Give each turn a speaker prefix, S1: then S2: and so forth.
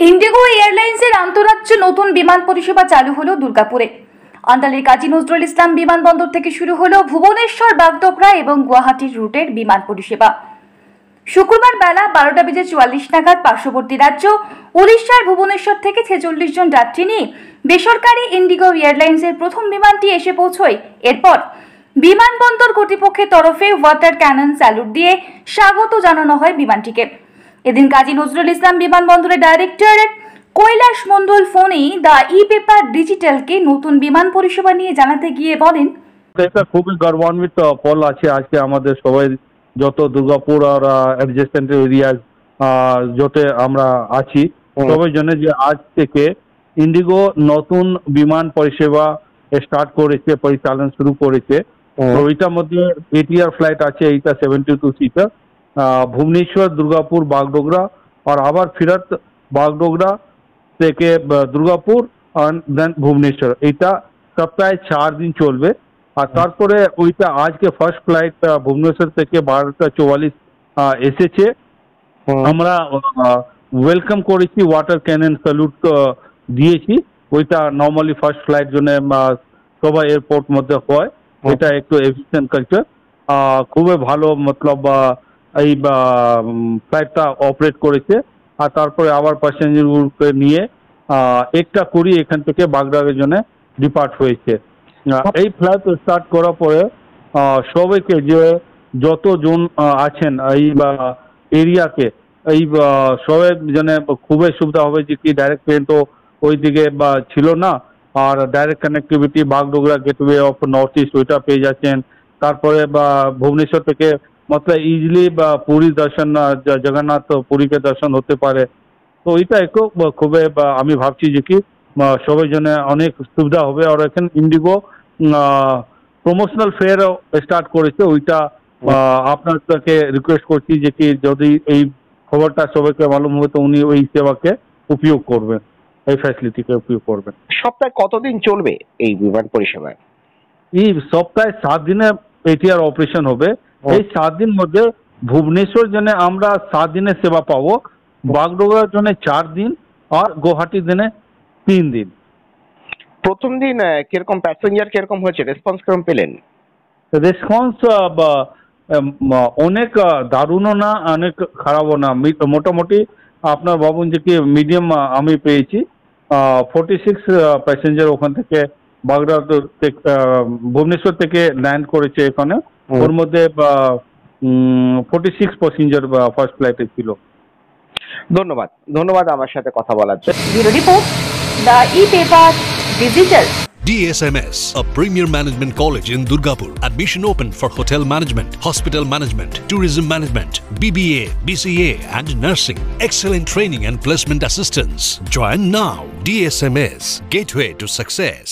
S1: Indigo এয়ারলাইন্সের আন্তরাজ্য নতুন বিমান পরিষেবা চালু হলো দুর্গাপুরে। আন্ডালের কাজী নজরুল ইসলাম বিমানবন্দর থেকে শুরু হলো ভুবনেশ্বর, বাগডোগরা এবং গুয়াহাটির রুটের বিমান পরিষেবা। শুক্রবার বেলা 12:44 নাগাদ পার্শ্ববর্তী রাজ্য উড়িষ্যার ভুবনেশ্বর থেকে 46 জন যাত্রী নিয়ে বেসরকারি ইন্ডিগো এয়ারলাইন্সের প্রথম বিমানটি এসে পৌঁছয়। এরপর বিমানবন্দর কর্তৃপক্ষের তরফে ওয়াটার ক্যানন স্যালুট দিয়ে স্বাগত জানানো হয় বিমানটিকে। এদিন কাজী নজরুল ইসলাম বিমানবন্দরের ডাইরেক্টর কৈলাস মণ্ডল ফোনে দ্য ই-পেপার ডিজিটালকে নতুন বিমান পরিষেবা নিয়ে জানাতে গিয়ে বলেন,
S2: এটা খুবই গর্বান্বিত ফল আছে আজকে আমাদের সবাই, যত দুর্গাপুর আর অ্যাডজেসেন্ট এরিয়া যতে আমরা আছি সবাই জন্য, যে আজ থেকে ইন্ডিগো নতুন বিমান পরিষেবা স্টার্ট করেছে, পরিচালন শুরু করেছে। তো এটার মধ্যে এটিআর ফ্লাইট আছে, এইটা 72 সিটার, ভুবনেশ্বর, দুর্গাপুর, বাগডোগরা আর আবার ফিরত বাগডোগরা থেকে দুর্গাপুর আর দেন ভুবনেশ্বর। এটা সপ্তাহে 4 দিন চলবে। আর তারপরে ওইটা আজকে ফার্স্ট ফ্লাইট ভুবনেশ্বর থেকে 12:44 এসেছে। আমরা ওয়েলকাম করেছি, ওয়াটার ক্যানন স্যালুট দিয়েছি। ওইটা নর্মালি ফার্স্ট ফ্লাইট জন্য সবাই এয়ারপোর্ট মধ্যে হয়। এটা একটু এফিসিয়েন্ট কালচার, খুবই ভালো, মতলব এই ফ্লাইটটা অপারেট করেছে। আর তারপরে আবার প্যাসেঞ্জারগুলোকে নিয়ে 1:20 এখান থেকে বাগডোগরার জন্য ডিপার্ট হয়েছে। এই ফ্লাইট স্টার্ট করার পরে সবাইকে, যে যতজন আছেন এই এরিয়াকে, এই সবাই জন্য খুবই সুবিধা হবে, যে কি ডাইরেক্ট ট্রেন তো ওই দিকে ছিল না, আর direct connectivity Bagdogra gateway of north east ওইটা পেয়ে যাচ্ছেন। তারপরে ভুবনেশ্বর থেকে মতলব ইজিলি পুরী দর্শন, জগন্নাথ পুরীকে দর্শন হতে পারে। তো ওইটা একটু খুবই, আমি ভাবছি যে কি সবাই জন্য অনেক সুবিধা হবে। আর এখন ইন্ডিগো প্রমোশনাল ফেয়ার স্টার্ট করেছে, ওইটা আপনাকে রিকোয়েস্ট করছি যে কি যদি এই খবরটা সবাইকে মালুম হবে তো উনি ওই সেবাকে উপয়োগ করবেন, এই ফ্যাসিলিটিকে উপয়োগ করবেন।
S3: সপ্তাহে কতদিন চলবে এই বিমান পরিষেবা?
S2: এই সপ্তাহে 7 দিনে এটিআর অপারেশন হবে। এই 7 দিন মধ্যে ভুবনেশ্বর জন্য আমরা 7 দিনের সেবা পাবো, বাগডোগরার জন্য 4 দিন আর গুয়াহাটির জন্য 3 দিন।
S3: প্রথম দিন কিরকম প্যাসেঞ্জার কিরকম হয়েছে, রেসপন্স কিরকম পেলেন?
S2: রেসপন্স অনেক দারুণও না, অনেক খারাপও না, মোটামুটি আপনার ভাবুন যে কি মিডিয়াম আমি পেয়েছি। 46 প্যাসেঞ্জার ওখান থেকে বাগডোগরা ভুবনেশ্বর থেকে ল্যান্ড করেছে এখানে। ওর মধ্যে 46 প্যাসেঞ্জার ফার্স্ট ফ্লাইটে ছিল।
S3: ধন্যবাদ আমার সাথে কথা বলার জন্য।
S1: Bureau report, the e-paper digital.
S4: DSMS, a premier management college in Durgapur. Admission open for hotel management, hospital management, tourism management, BBA, BCA and nursing. Excellent training and placement assistance. Join now. DSMS, gateway to success.